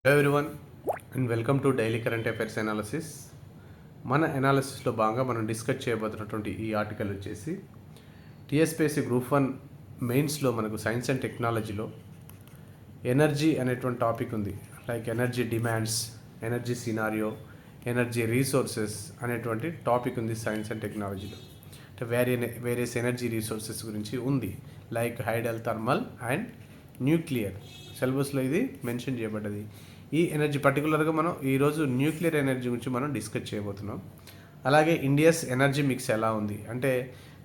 Hello everyone and welcome to daily current affairs analysis. మన అనాలిసిస్లో భాగంగా మనం డిస్కస్ చేయబోతున్నటువంటి ఈ ఆర్టికల్ వచ్చేసి టీఎస్పీఎస్సీ గ్రూప్ 1 మెయిన్స్లో మనకు సైన్స్ అండ్ టెక్నాలజీలో ఎనర్జీ అనేటువంటి టాపిక్ ఉంది. Like energy demands, energy scenario, energy resources అనేటువంటి టాపిక్ ఉంది సైన్స్ అండ్ టెక్నాలజీలో. అంటే వేరియస్ ఎనర్జీ రీసోర్సెస్ గురించి ఉంది, like hydel, thermal and nuclear. సిలబస్లో ఇది మెన్షన్ చేయబడ్డది. ఈ ఎనర్జీ పర్టికులర్గా మనం ఈరోజు న్యూక్లియర్ ఎనర్జీ గురించి మనం డిస్కస్ చేయబోతున్నాం. అలాగే ఇండియాస్ ఎనర్జీ మిక్స్ ఎలా ఉంది, అంటే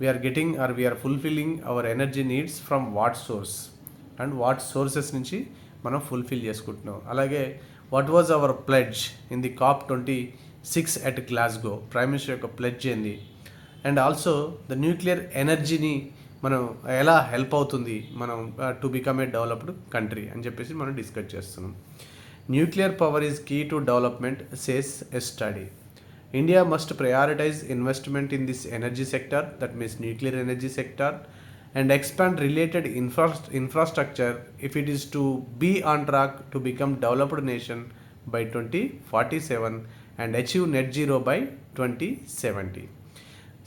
we are fulfilling our energy needs from what source and what sources నుంచి మనం ఫుల్ఫిల్ చేసుకుంటున్నాం. అలాగే what was our pledge in the COP26 at Glasgow, prime minister యొక్క ప్లెడ్జ్ ఏంది, అండ్ ఆల్సో ద న్యూక్లియర్ ఎనర్జీని మనం ఎలా హెల్ప్ అవుతుంది మనం to become a developed country అని చెప్పేసి మనం డిస్కస్ చేస్తున్నాం. Nuclear power is key to development, says a study. India must prioritise investment in this energy sector, that means nuclear energy sector, and expand related infrastructure if it is to be on track to become developed nation by 2047 and achieve net zero by 2070,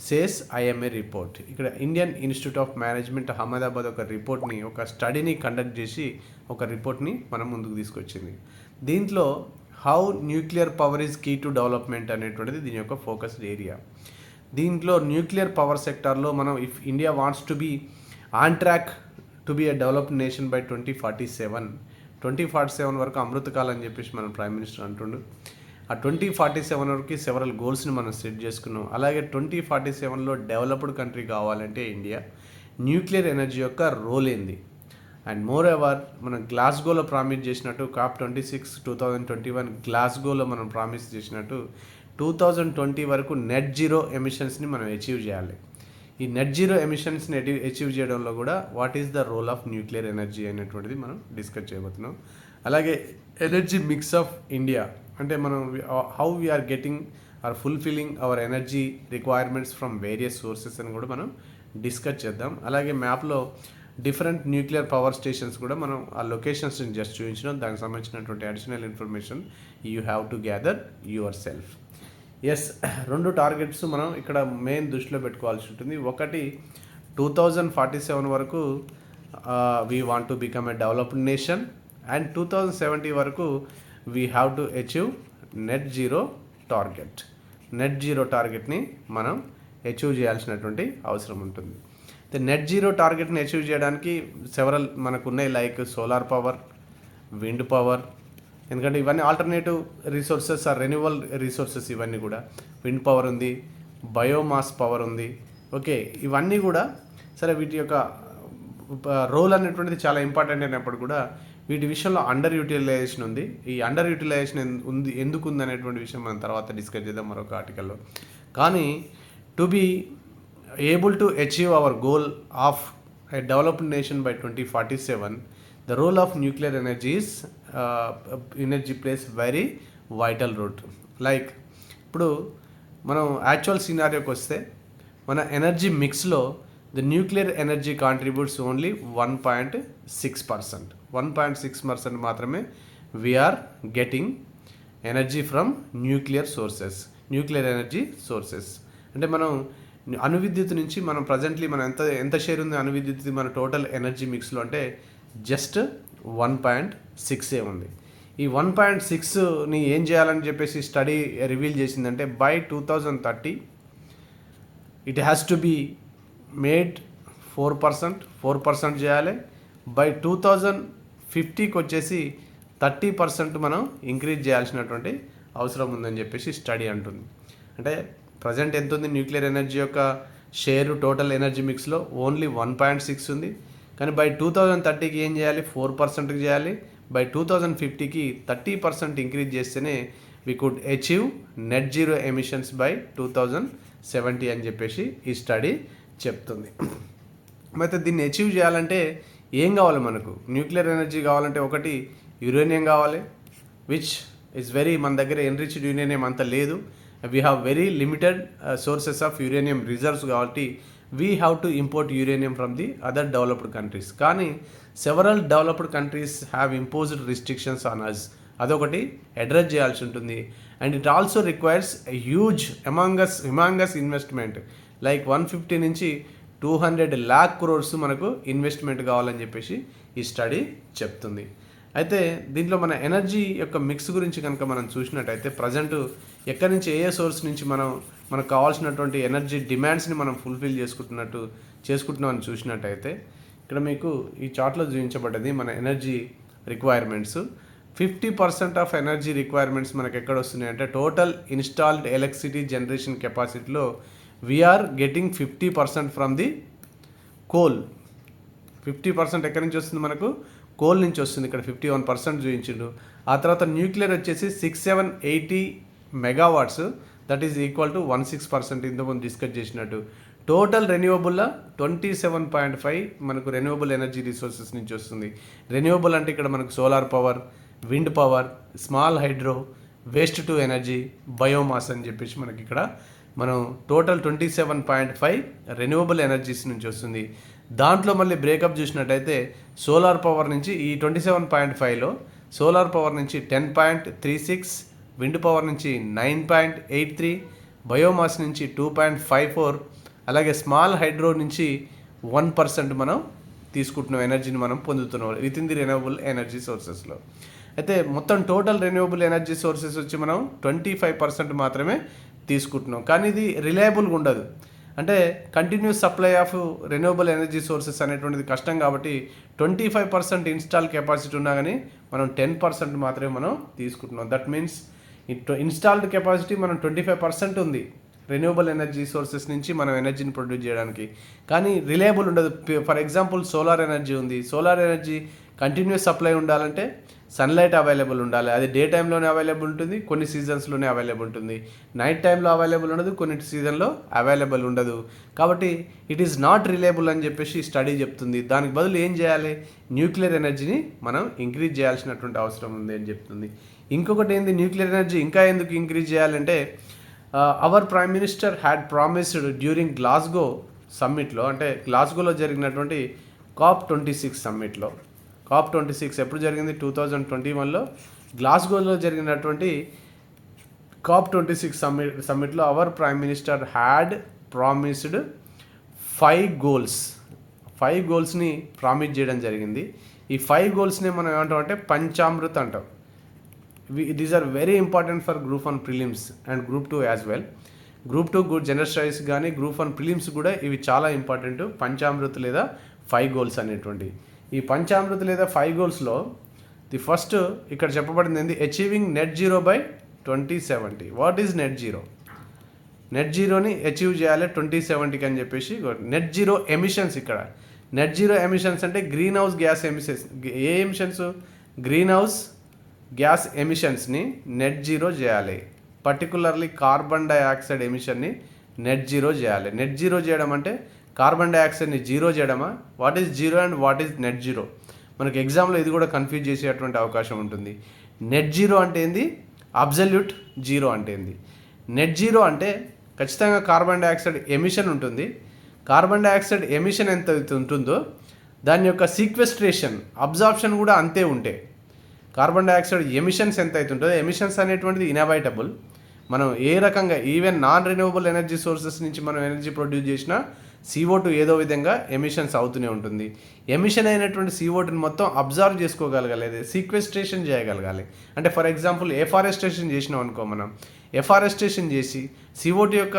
says IMA report. ఇక్కడ Indian Institute of Management Ahmedabad ఒక రిపోర్ట్ని, ఒక స్టడీని conduct చేసి ఒక రిపోర్ట్ని మనం ముందుకు తీసుకొచ్చింది. దీంట్లో how nuclear power is key to development అనేటువంటిది దీని యొక్క ఫోకస్డ్ ఏరియా. దీంట్లో న్యూక్లియర్ పవర్ సెక్టార్లో మనం if India wants to be on track to be a developed nation by 2047 వరకు అమృతకాలం అని చెప్పేసి మన ప్రైమ్ మినిస్టర్ అంటుండు. ఆ 2047 వరకు సెవరల్ గోల్స్ని మనం సెట్ చేసుకున్నాం. అలాగే 2047లో డెవలప్డ్ కంట్రీ కావాలంటే ఇండియా న్యూక్లియర్ ఎనర్జీ యొక్క రోల్ ఏంది, అండ్ మోర్ ఎవర్ మనం గ్లాస్గోలో ప్రామిస్ చేసినట్టు COP26 2021 గ్లాస్గోలో మనం ప్రామిస్ చేసినట్టు 2020 వరకు నెట్ జీరో ఎమిషన్స్ని మనం అచీవ్ చేయాలి. ఈ నెట్ జీరో ఎమిషన్స్ని అచీవ్ చేయడంలో కూడా what is the role of nuclear energy అనేటువంటిది మనం డిస్కస్ చేయబోతున్నాం. అలాగే ఎనర్జీ మిక్స్ ఆఫ్ ఇండియా, అంటే మనం how we are getting or fulfilling our energy requirements from various sources అని కూడా మనం డిస్కస్ చేద్దాం. అలాగే మ్యాప్లో డిఫరెంట్ న్యూక్లియర్ పవర్ స్టేషన్స్ కూడా మనం ఆ లొకేషన్స్ని జస్ట్ చూపించడం, దానికి సంబంధించినటువంటి additional information you have to gather yourself. Yes, 2 targets మనం ఇక్కడ మెయిన్ దృష్టిలో పెట్టుకోవాల్సి ఉంటుంది. ఒకటి 2047 వరకు we want to become a developed nation, and 2070 వరకు we have to achieve net zero target. Net zero టార్గెట్ని మనం అచీవ్ చేయాల్సినటువంటి అవసరం ఉంటుంది. నెట్ జీరో టార్గెట్ని అచీవ్ చేయడానికి సెవరల్ మనకు ఉన్నాయి, like solar power, wind power, ఎందుకంటే ఇవన్నీ alternative resources are renewal resources. ఇవన్నీ కూడా విండ్ పవర్ ఉంది, బయోమాస్ పవర్ ఉంది. ఓకే, ఇవన్నీ కూడా సరే వీటి యొక్క రోల్ అనేటువంటిది చాలా ఇంపార్టెంట్ అయినప్పుడు కూడా వీటి విషయంలో అండర్ యూటిలైజేషన్ ఉంది. ఈ అండర్ యూటిలైజేషన్ ఎందుకు ఉంది అనేటువంటి విషయం మనం తర్వాత డిస్కస్ చేద్దాం మరొక ఆర్టికల్లో. కానీ to be able to achieve our goal of a developed nation by 2047, the role of nuclear energy plays very vital role. Like ఇప్పుడు మనం యాక్చువల్ సినారియోకి వస్తే మన ఎనర్జీ మిక్స్లో the nuclear energy contributes only 1.6%. 1.6% మాత్రమే we're getting energy from nuclear energy sources. అంటే మనం అణువిద్యుత్ నుంచి మనం ప్రజెంట్లీ మనం ఎంత షేర్ ఉంది అణువిద్యుత్ మన టోటల్ ఎనర్జీ మిక్స్లో అంటే జస్ట్ 1.6 ఉంది. ఈ 1.6ని ఏం చేయాలని చెప్పేసి స్టడీ రివీల్ చేసిందంటే by 2030 it has to be made 4% చేయాలి. బై 2050కి వచ్చేసి 30% మనం ఇంక్రీజ్ చేయాల్సినటువంటి అవసరం ఉందని చెప్పేసి స్టడీ అంటుంది. అంటే ప్రజెంట్ ఎంత ఉంది న్యూక్లియర్ ఎనర్జీ యొక్క షేర్ టోటల్ ఎనర్జీ మిక్స్లో ఓన్లీ 1.6 ఉంది. కానీ బై 2030కి ఏం చేయాలి, 4% చేయాలి. బై 2050కి 30% ఇంక్రీజ్ చేస్తేనే we could achieve net zero emissions by 2070 అని చెప్పేసి ఈ స్టడీ చెప్తుంది. అయితే దీన్ని అచీవ్ చేయాలంటే ఏం కావాలి మనకు? న్యూక్లియర్ ఎనర్జీ కావాలంటే ఒకటి యురేనియం కావాలి, విచ్ ఇస్ మన దగ్గర ఎన్రిచ్డ్ యురేనియం అంత లేదు. We have very limited sources of uranium reserves కాబట్టి we have to import uranium from the other developed countries. కానీ several developed countries have imposed restrictions on us అదొకటి address చేయాల్సి ఉంటుంది. And it also requires humongous investment like 150 నుంచి 200 lakh crores మనకు investment కావాలని చెప్పేసి ఈ స్టడీ చెప్తుంది. అయితే దీంట్లో మన ఎనర్జీ యొక్క మిక్స్ గురించి కనుక మనం చూసినట్టయితే ప్రజెంట్ ఎక్కడి నుంచి ఏ సోర్స్ నుంచి మనకు కావాల్సినటువంటి ఎనర్జీ డిమాండ్స్ని మనం ఫుల్ఫిల్ చేసుకుంటున్నామని చూసినట్టయితే ఇక్కడ మీకు ఈ చార్ట్లో చూపించబడ్డది మన energy requirements. 50% of energy requirements మనకు ఎక్కడ వస్తున్నాయి అంటే టోటల్ ఇన్స్టాల్డ్ ఎలక్ట్రిసిటీ జనరేషన్ కెపాసిటీలో we're getting 50% from the coal. 50% ఎక్కడి నుంచి వస్తుంది, మనకు కోల్ నుంచి వస్తుంది. ఇక్కడ 51% చూపించిండు. ఆ తర్వాత న్యూక్లియర్ వచ్చేసి 6780 megawatts, that is equal to 16% ఇంతకుముందు డిస్కస్ చేసినట్టు. టోటల్ రెన్యూవబుల్లో 27.5 మనకు రెన్యూవబుల్ ఎనర్జీ రిసోర్సెస్ నుంచి వస్తుంది. రెన్యూవబుల్ అంటే ఇక్కడ మనకు solar power, wind power, small hydro, waste to energy, biomass అని చెప్పేసి మనకి ఇక్కడ మనం టోటల్ 27.5 రెన్యూవబుల్ ఎనర్జీస్ నుంచి వస్తుంది. దాంట్లో మళ్ళీ బ్రేకప్ చూసినట్టయితే సోలార్ పవర్ నుంచి ఈ 27.5లో సోలార్ పవర్ నుంచి 10.36, విండ్ పవర్ నుంచి 9.83, బయోమాస్ నుంచి 2.54, అలాగే స్మాల్ హైడ్రో నుంచి 1% మనం తీసుకుంటున్నాం ఎనర్జీని మనం పొందుతున్నాం with in the renewable energy సోర్సెస్లో. అయితే మొత్తం టోటల్ రెన్యూవబుల్ ఎనర్జీ సోర్సెస్ వచ్చి మనం 25% మాత్రమే తీసుకుంటున్నాం. కానీ ఇది రిలయబుల్గా ఉండదు. అంటే continuous supply of renewable energy sources అనేటువంటిది కష్టం కాబట్టి 25% ఇన్స్టాల్ కెపాసిటీ ఉన్నా కానీ మనం 10% మాత్రమే మనం తీసుకుంటున్నాం. దట్ మీన్స్ ఇన్స్టాల్డ్ కెపాసిటీ మనం 25% ఉంది రెన్యూవబుల్ ఎనర్జీ సోర్సెస్ నుంచి మనం ఎనర్జీని ప్రొడ్యూస్ చేయడానికి, కానీ రిలయబుల్ ఉండదు. ఫర్ ఎగ్జాంపుల్ సోలార్ ఎనర్జీ ఉంది. సోలార్ ఎనర్జీ కంటిన్యూస్ సప్లై ఉండాలంటే సన్లైట్ అవైలబుల్ ఉండాలి. అది డే టైంలోనే అవైలబుల్ ఉంటుంది, కొన్ని సీజన్స్లోనే అవైలబుల్ ఉంటుంది. నైట్ టైంలో అవైలబుల్ ఉండదు, కొన్ని సీజన్లో అవైలబుల్ ఉండదు. కాబట్టి ఇట్ ఈస్ నాట్ రిలయబుల్ అని చెప్పేసి స్టడీ చెప్తుంది. దానికి బదులు ఏం చేయాలి, న్యూక్లియర్ ఎనర్జీని మనం ఇంక్రీజ్ చేయాల్సినటువంటి అవసరం ఉంది అని చెప్తుంది. ఇంకొకటి ఏంది, న్యూక్లియర్ ఎనర్జీ ఇంకా ఎందుకు ఇంక్రీజ్ చేయాలంటే our prime minister had promised during Glasgow సమ్మిట్లో, అంటే గ్లాస్గోలో జరిగినటువంటి COP26 సమ్మిట్లో. COP26 ఎప్పుడు జరిగింది, 2021లో గ్లాస్గోలో జరిగినటువంటి COP26 సమ్మిట్లో our prime minister had promised 5 గోల్స్ని ప్రామిస్ చేయడం జరిగింది. ఈ 5 గోల్స్ని మనం ఏమంటాం అంటే పంచామృత్ అంటాం. These are very important for group 1 prelims and group 2 as well. Group 2 general studies కానీ గ్రూప్ 1 ప్రిలిమ్స్ కూడా ఇవి చాలా ఇంపార్టెంట్. పంచామృత్ లేదా 5 గోల్స్ అనేటువంటి ఈ పంచామృత్ లేదా 5 గోల్స్లో ది ఫస్ట్ ఇక్కడ చెప్పబడింది ఏంది, achieving net zero by 2070. What is net zero? Net జీరోని అచీవ్ చేయాలి 2070కి అని చెప్పేసి. నెట్ జీరో ఎమిషన్స్, ఇక్కడ నెట్ జీరో ఎమిషన్స్ అంటే గ్రీన్ హౌస్ గ్యాస్ ఎమిషన్స్. ఏ ఎమిషన్స్? గ్రీన్ హౌస్ గ్యాస్ ఎమిషన్స్ని నెట్ జీరో చేయాలి. పర్టికులర్లీ కార్బన్ డైఆక్సైడ్ ఎమిషన్ని నెట్ జీరో చేయాలి. నెట్ జీరో చేయడం అంటే కార్బన్ డైఆక్సైడ్ని జీరో చేయడమా? What is zero and what is net zero? మనకి ఎగ్జామ్లో ఇది కూడా కన్ఫ్యూజ్ చేసేటువంటి అవకాశం ఉంటుంది. నెట్ జీరో అంటే ఏంది, అబ్జల్యూట్ జీరో అంటే ఏంది? నెట్ జీరో అంటే ఖచ్చితంగా కార్బన్ డైఆక్సైడ్ ఎమిషన్ ఉంటుంది. కార్బన్ డైఆక్సైడ్ ఎమిషన్ ఎంత ఉంటుందో దాని యొక్క సీక్వెస్ట్రేషన్, అబ్జార్ప్షన్ కూడా అంతే ఉంటే కార్బన్ డైఆక్సైడ్ ఎమిషన్స్ ఎంత అవుతుంటుందో, ఎమిషన్స్ అనేటువంటిది ఇన్అవైటబుల్. మనం ఏ రకంగా even non renewable energy sources నుంచి మనం ఎనర్జీ ప్రొడ్యూస్ చేసినా CO2 ఏదో విధంగా ఎమిషన్స్ అవుతూనే ఉంటుంది. ఎమిషన్ అయినటువంటి CO2ని మొత్తం అబ్జర్వ్ చేసుకోగలగాలి, సీక్వెస్ట్రేషన్ చేయగలగాలి. అంటే ఫర్ ఎగ్జాంపుల్ ఎఫారెస్టేషన్ చేసినాం అనుకో, మనం ఎఫారెస్టేషన్ చేసి CO2 యొక్క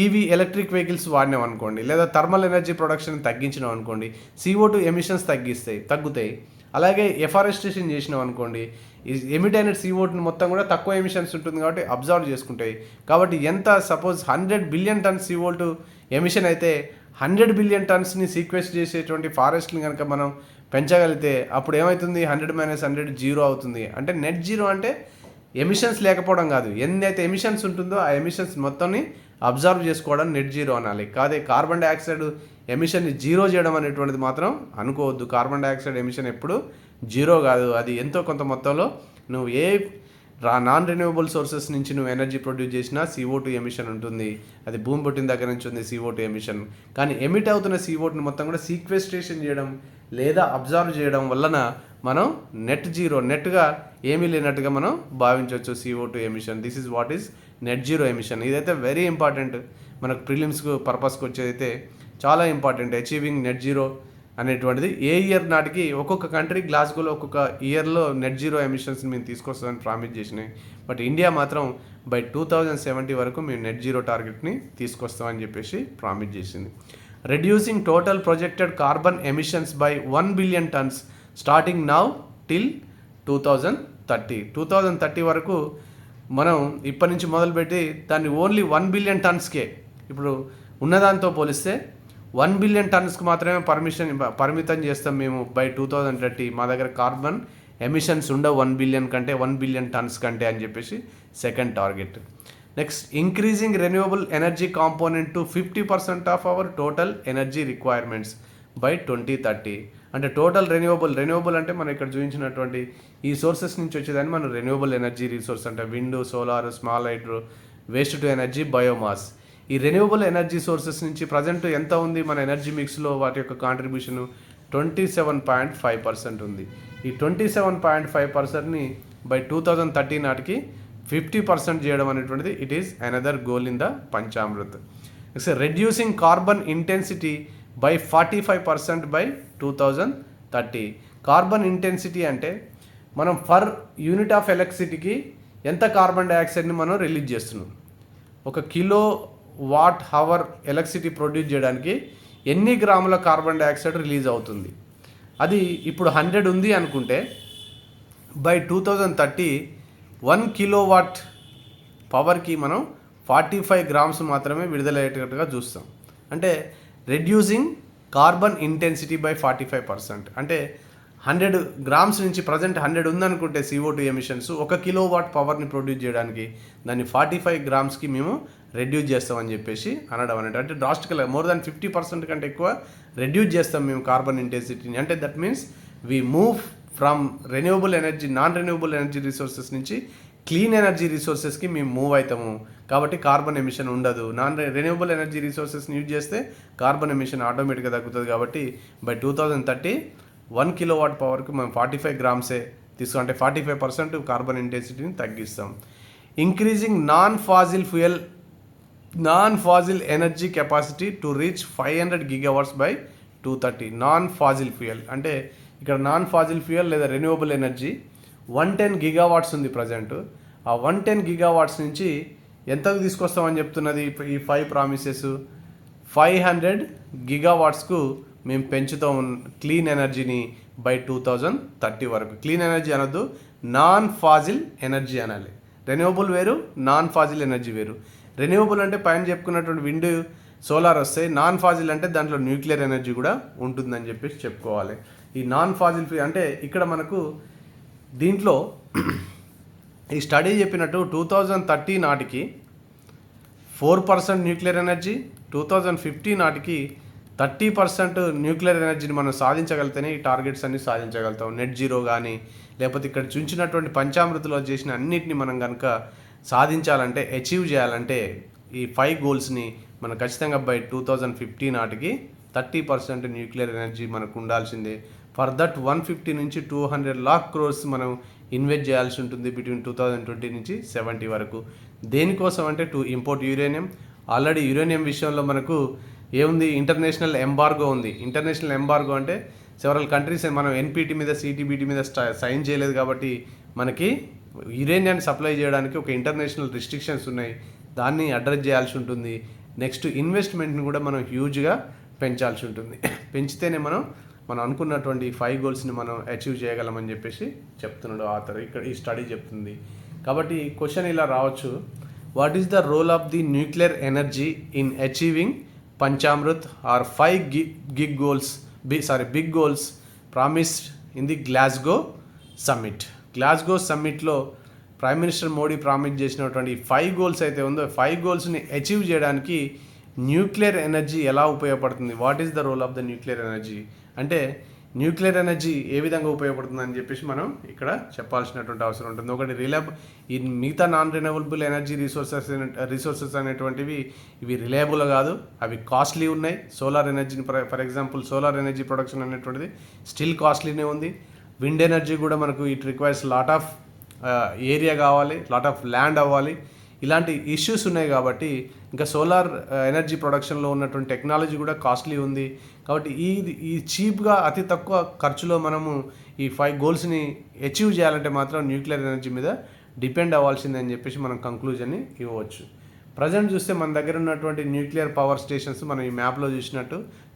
ఈవీ ఎలక్ట్రిక్ వెహికల్స్ వాడినాం అనుకోండి, లేదా థర్మల్ ఎనర్జీ ప్రొడక్షన్ తగ్గించినాం అనుకోండి, CO2 ఎమిషన్స్ తగ్గుతాయి. అలాగే ఎఫారెస్టేషన్ చేసినాం అనుకోండి, ఎమిట్ అయిన CO2 మొత్తం కూడా తక్కువ ఎమిషన్స్ ఉంటుంది కాబట్టి అబ్జర్వ్ చేసుకుంటాయి. కాబట్టి ఎంత suppose 100 billion turns CO2 emission అయితే 100 బిలియన్ టన్స్ని సీక్వెస్ట్ చేసేటువంటి ఫారెస్ట్ని కనుక మనం పెంచగలిగితే అప్పుడు ఏమవుతుంది, 100 - 100 జీరో అవుతుంది. అంటే నెట్ జీరో అంటే ఎమిషన్స్ లేకపోవడం కాదు, ఎన్నైతే ఎమిషన్స్ ఉంటుందో ఆ ఎమిషన్స్ మొత్తాన్ని అబ్జర్వ్ చేసుకోవడం నెట్ జీరో అనాలి. కాదే కార్బన్ డైఆక్సైడ్ ఎమిషన్ని జీరో చేయడం అనేటువంటిది మాత్రం అనుకోవద్దు. కార్బన్ డైఆక్సైడ్ ఎమిషన్ ఎప్పుడు జీరో కాదు, అది ఎంతో కొంత మొత్తంలో నువ్వు ఏ నాన్ రెన్యూవబుల్ సోర్సెస్ నుంచి నువ్వు ఎనర్జీ ప్రొడ్యూస్ చేసినా CO2 ఎమిషన్ ఉంటుంది. అది భూమి పుట్టిన దగ్గర నుంచి ఉంది CO2 ఎమిషన్. కానీ ఎమిట్ అవుతున్న CO2ని మొత్తం కూడా సీక్వెస్ట్రేషన్ చేయడం లేదా అబ్జర్వ్ చేయడం వలన మనం నెట్గా ఏమీ లేనట్టుగా మనం భావించవచ్చు CO2 emission. This is what is net zero emission. ఇదైతే వెరీ ఇంపార్టెంట్, మనకు ప్రిలిమ్స్కు పర్పస్కి వచ్చేదైతే చాలా ఇంపార్టెంట్. అచీవింగ్ నెట్ జీరో అనేటువంటిది ఏ ఇయర్ నాటికి ఒక్కొక్క కంట్రీ గ్లాస్గోలో ఒక్కొక్క ఇయర్లో నెట్ జీరో ఎమిషన్స్ని మేము తీసుకొస్తామని ప్రామిస్ చేసినాయి. బట్ ఇండియా మాత్రం బై 2070 వరకు మేము నెట్ జీరో టార్గెట్ని తీసుకొస్తామని చెప్పేసి ప్రామిస్ చేసింది. Reducing total projected carbon emissions by 1 billion turns starting now till 2030 వరకు మనం ఇప్పటి నుంచి మొదలుపెట్టి దాన్ని ఓన్లీ 1 బిలియన్ టన్స్కే, ఇప్పుడు ఉన్నదాంతో పోలిస్తే 1 బిలియన్ టన్స్కి మాత్రమే పరిమితం చేస్తాం మేము బై 2030. మా దగ్గర కార్బన్ ఎమిషన్స్ ఉండవు 1 బిలియన్ కంటే, 1 బిలియన్ టన్స్ కంటే అని చెప్పేసి second target. Next, increasing renewable energy component to 50% of our total energy requirements by 2030. అంటే టోటల్ రెన్యూవబుల్ అంటే మనం ఇక్కడ చూపించినటువంటి ఈ సోర్సెస్ నుంచి వచ్చేదాన్ని మనం రెన్యూవబుల్ ఎనర్జీ రిసోర్స్ అంటే wind, solar, small hydro, waste to energy, biomass. ఈ రెన్యూవబుల్ ఎనర్జీ సోర్సెస్ నుంచి ప్రజెంట్ ఎంత ఉంది మన ఎనర్జీ మిక్స్లో, వాటి యొక్క కాంట్రిబ్యూషన్ 27.5% ఉంది. ఈ 27.5%ని బై 2030 నాటికి 50% చేయడం అనేటువంటిది it is another goal in the Panchamrit. Next, reducing carbon intensity by 45% by 2030. Carbon intensity అంటే మనం ఫర్ యూనిట్ ఆఫ్ ఎలక్ట్రిసిటీకి ఎంత కార్బన్ డైఆక్సైడ్ని మనం రిలీజ్ చేస్తున్నాం. ఒక kilowatt hour electricity produce చేయడానికి ఎన్ని గ్రాముల కార్బన్ డైఆక్సైడ్ రిలీజ్ అవుతుంది. అది ఇప్పుడు 100 ఉంది అనుకుంటే బై 2030 1 కిలో వాట్ పవర్కి మనం 45 గ్రామ్స్ మాత్రమే విడుదలయ్యేటట్టుగా చూస్తాం. అంటే రెడ్యూసింగ్ కార్బన్ ఇంటెన్సిటీ బై 45%. అంటే 100 గ్రామ్స్ నుంచి present 100 ఉందనుకుంటే CO2 emissions 1 kilo watt పవర్ని ప్రొడ్యూస్ చేయడానికి దాన్ని 45 గ్రామ్స్కి మేము రెడ్యూస్ చేస్తామని చెప్పేసి అనడం అన్నట్టు. అంటే డ్రాస్టికల్ మోర్ దాన్ 50% కంటే ఎక్కువ రెడ్యూస్ చేస్తాం మేము కార్బన్ ఇంటెన్సిటీని. అంటే that means we move from non renewable energy resources నుంచి క్లీన్ ఎనర్జీ రిసోర్సెస్కి మేము మూవ్ అవుతాము. కాబట్టి కార్బన్ ఎమిషన్ ఉండదు. నాన్ రెన్యూవబుల్ ఎనర్జీ రిసోర్సెస్ని యూజ్ చేస్తే కార్బన్ ఎమిషన్ ఆటోమేటిక్గా తగ్గుతుంది. కాబట్టి బై 2030 1 కిలో వాట్ పవర్కి మనం 45 గ్రామ్సే తీసుకుంటే 45% కార్బన్ ఇంటెన్సిటీని తగ్గిస్తాం. Increasing non fossil energy capacity to reach 500 gigawatts by 2030. Non fossil fuel అంటే ఇక్కడ నాన్ ఫాజిల్ ఫ్యూయల్ లేదా రెన్యూవబుల్ ఎనర్జీ 110 గీగావాట్స్ ఉంది ప్రజెంట్. ఆ 110 గీగావాట్స్ నుంచి ఎంతకు తీసుకొస్తామని చెప్తున్నది ఈ 5 ప్రామిసెస్. 500 గీగావాట్స్కు మేము పెంచుతాం క్లీన్ ఎనర్జీని బై 2030 వరకు. క్లీన్ ఎనర్జీ అనొద్దు, నాన్ ఫాజిల్ ఎనర్జీ అనాలి. రెన్యూవబుల్ వేరు, నాన్ ఫాజిల్ ఎనర్జీ వేరు. రెన్యూవబుల్ అంటే పైన చెప్పుకున్నటువంటి విండ్, సోలార్ వస్తాయి. నాన్ ఫాజిల్ అంటే దాంట్లో న్యూక్లియర్ ఎనర్జీ కూడా ఉంటుందని చెప్పేసి చెప్పుకోవాలి. ఈ నాన్ ఫాజిల్ అంటే ఇక్కడ మనకు దీంట్లో ఈ స్టడీ చెప్పినట్టు 2030 నాటికి 4% న్యూక్లియర్ ఎనర్జీ, 2050 నాటికి 30% న్యూక్లియర్ ఎనర్జీని మనం సాధించగలిగితేనే ఈ టార్గెట్స్ అన్ని సాధించగలుగుతాం. నెట్ జీరో కానీ లేకపోతే ఇక్కడ చూంచినటువంటి పంచామృతిలో చేసిన అన్నిటిని మనం కనుక సాధించాలంటే, అచీవ్ చేయాలంటే ఈ 5 గోల్స్ని మనం ఖచ్చితంగా బై 2050 నాటికి 30% న్యూక్లియర్ ఎనర్జీ మనకు ఉండాల్సిందే. ఫర్ దట్ 150 నుంచి 200 lakh crores మనం ఇన్వెస్ట్ చేయాల్సి ఉంటుంది బిట్వీన్ 2020 నుంచి 70 వరకు. దేనికోసం అంటే to import uranium. Already uranium విషయంలో మనకు ఏముంది, ఇంటర్నేషనల్ ఎంబార్గో ఉంది. ఇంటర్నేషనల్ ఎంబార్గో అంటే సెవరల్ కంట్రీస్ మనం ఎన్పిటి మీద సిటీబీటీ మీద సైన్ చేయలేదు కాబట్టి మనకి యురేనియాన్ని సప్లై చేయడానికి ఒక ఇంటర్నేషనల్ రిస్ట్రిక్షన్స్ ఉన్నాయి. దాన్ని అడ్రస్ చేయాల్సి ఉంటుంది. నెక్స్ట్ ఇన్వెస్ట్మెంట్ని కూడా మనం హ్యూజ్గా పెంచాల్సి ఉంటుంది. పెంచితేనే మనం అనుకున్నటువంటి 5 గోల్స్ని మనం అచీవ్ చేయగలమని చెప్పేసి చెప్తున్నాడు ఆథర్. ఇక్కడ ఈ స్టడీ చెప్తుంది. కాబట్టి క్వశ్చన్ ఇలా రావచ్చు, what is the role of the nuclear energy in achieving Panchamrit or 5 big goals promised in the Glasgow summit. Glasgow సమ్మిట్లో ప్రైమ్ మినిస్టర్ మోడీ ప్రామిస్ చేసినటువంటి 5 గోల్స్ అయితే ఉందో 5 గోల్స్ని అచీవ్ చేయడానికి న్యూక్లియర్ ఎనర్జీ ఎలా ఉపయోగపడుతుంది, what is the role of the nuclear energy అంటే nuclear energy ఏ విధంగా ఉపయోగపడుతుంది అని చెప్పేసి మనం ఇక్కడ చెప్పాల్సినటువంటి అవసరం ఉంటుంది. ఒకటి ఈ మిగతా నాన్ రెన్యూవబుల్ ఎనర్జీ రిసోర్సెస్ అనేటువంటివి ఇవి రిలయబుల్ కాదు, అవి కాస్ట్లీ ఉన్నాయి. సోలార్ ఎనర్జీని for example solar energy production అనేటువంటిది స్టిల్ కాస్ట్లీనే ఉంది. విండ్ ఎనర్జీ కూడా మనకు it requires lot of area కావాలి, లాట్ ఆఫ్ ల్యాండ్ అవ్వాలి, ఇలాంటి ఇష్యూస్ ఉన్నాయి. కాబట్టి ఇంకా సోలార్ ఎనర్జీ ప్రొడక్షన్లో ఉన్నటువంటి టెక్నాలజీ కూడా కాస్ట్లీ ఉంది. కాబట్టి ఈ చీప్గా అతి తక్కువ ఖర్చులో మనము ఈ 5 గోల్స్ని అచీవ్ చేయాలంటే మాత్రం న్యూక్లియర్ ఎనర్జీ మీద డిపెండ్ అవ్వాల్సిందని చెప్పేసి మనం కంక్లూజన్ని ఇవ్వచ్చు. ప్రజెంట్ చూస్తే మన దగ్గర ఉన్నటువంటి న్యూక్లియర్ పవర్ స్టేషన్స్ మనం ఈ మ్యాప్లో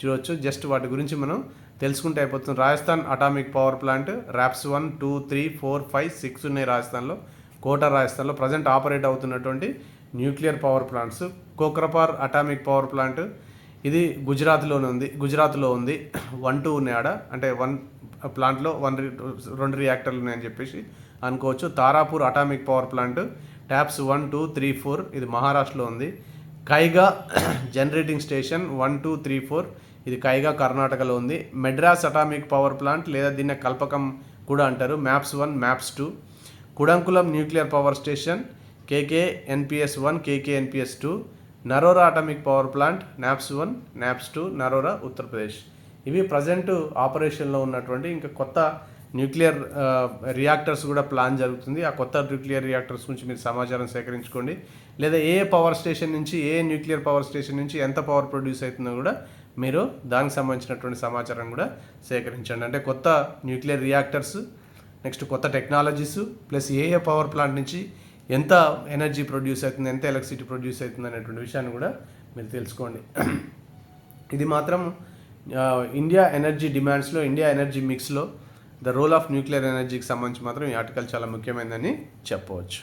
చూడవచ్చు. జస్ట్ వాటి గురించి మనం తెలుసుకుంటే అయిపోతుంది. Rajasthan atomic power plant wraps 1, 2, 3, 4, 5, 6 ఉన్నాయి రాజస్థాన్లో. కోటా రాజస్థాన్లో ప్రజెంట్ ఆపరేట్ అవుతున్నటువంటి nuclear power plants. Kakrapar atomic power plant ఇది గుజరాత్లో ఉంది. 1, 2 ఉన్నాయి ఆడ, అంటే 1 ప్లాంట్లో 2 రియాక్టర్లు ఉన్నాయని చెప్పేసి అనుకోవచ్చు. Tarapur atomic power plant taps 1, 2, 3, 4 ఇది మహారాష్ట్రలో ఉంది. కైగా జనరేటింగ్ స్టేషన్ 1, 2, 3, 4 ఇది కైగా కర్ణాటకలో ఉంది. మెడ్రాస్ అటామిక్ పవర్ ప్లాంట్ లేదా దీన్ని కల్పకం కూడా అంటారు, maps 1, maps 2. Kudankulam nuclear power station KKNPS 1, KKNPS 2. Narora atomic power plant naps 1, naps 2, Narora Uttar Pradesh. ఇవి ప్రజెంట్ ఆపరేషన్లో ఉన్నటువంటి ఇంకా కొత్త న్యూక్లియర్ రియాక్టర్స్ కూడా ప్లాన్ జరుగుతుంది. ఆ కొత్త న్యూక్లియర్ రియాక్టర్స్ గురించి మీరు సమాచారం సేకరించుకోండి. లేదా ఏ పవర్ స్టేషన్ నుంచి, ఏ న్యూక్లియర్ పవర్ స్టేషన్ నుంచి ఎంత పవర్ ప్రొడ్యూస్ అవుతుందో కూడా మీరు దానికి సంబంధించినటువంటి సమాచారం కూడా సేకరించండి. అంటే కొత్త న్యూక్లియర్ రియాక్టర్స్, నెక్స్ట్ కొత్త టెక్నాలజీస్, ప్లస్ ఏ పవర్ ప్లాంట్ నుంచి ఎంత ఎనర్జీ ప్రొడ్యూస్ అవుతుంది, ఎంత ఎలక్ట్రిసిటీ ప్రొడ్యూస్ అవుతుంది అనేటువంటి విషయాన్ని కూడా మీరు తెలుసుకోండి. ఇది మాత్రం ఇండియా ఎనర్జీ డిమాండ్స్లో, ఇండియా ఎనర్జీ మిక్స్లో ద రోల్ ఆఫ్ న్యూక్లియర్ ఎనర్జీకి సంబంధించి మాత్రం ఈ ఆర్టికల్ చాలా ముఖ్యమైనదని చెప్పవచ్చు.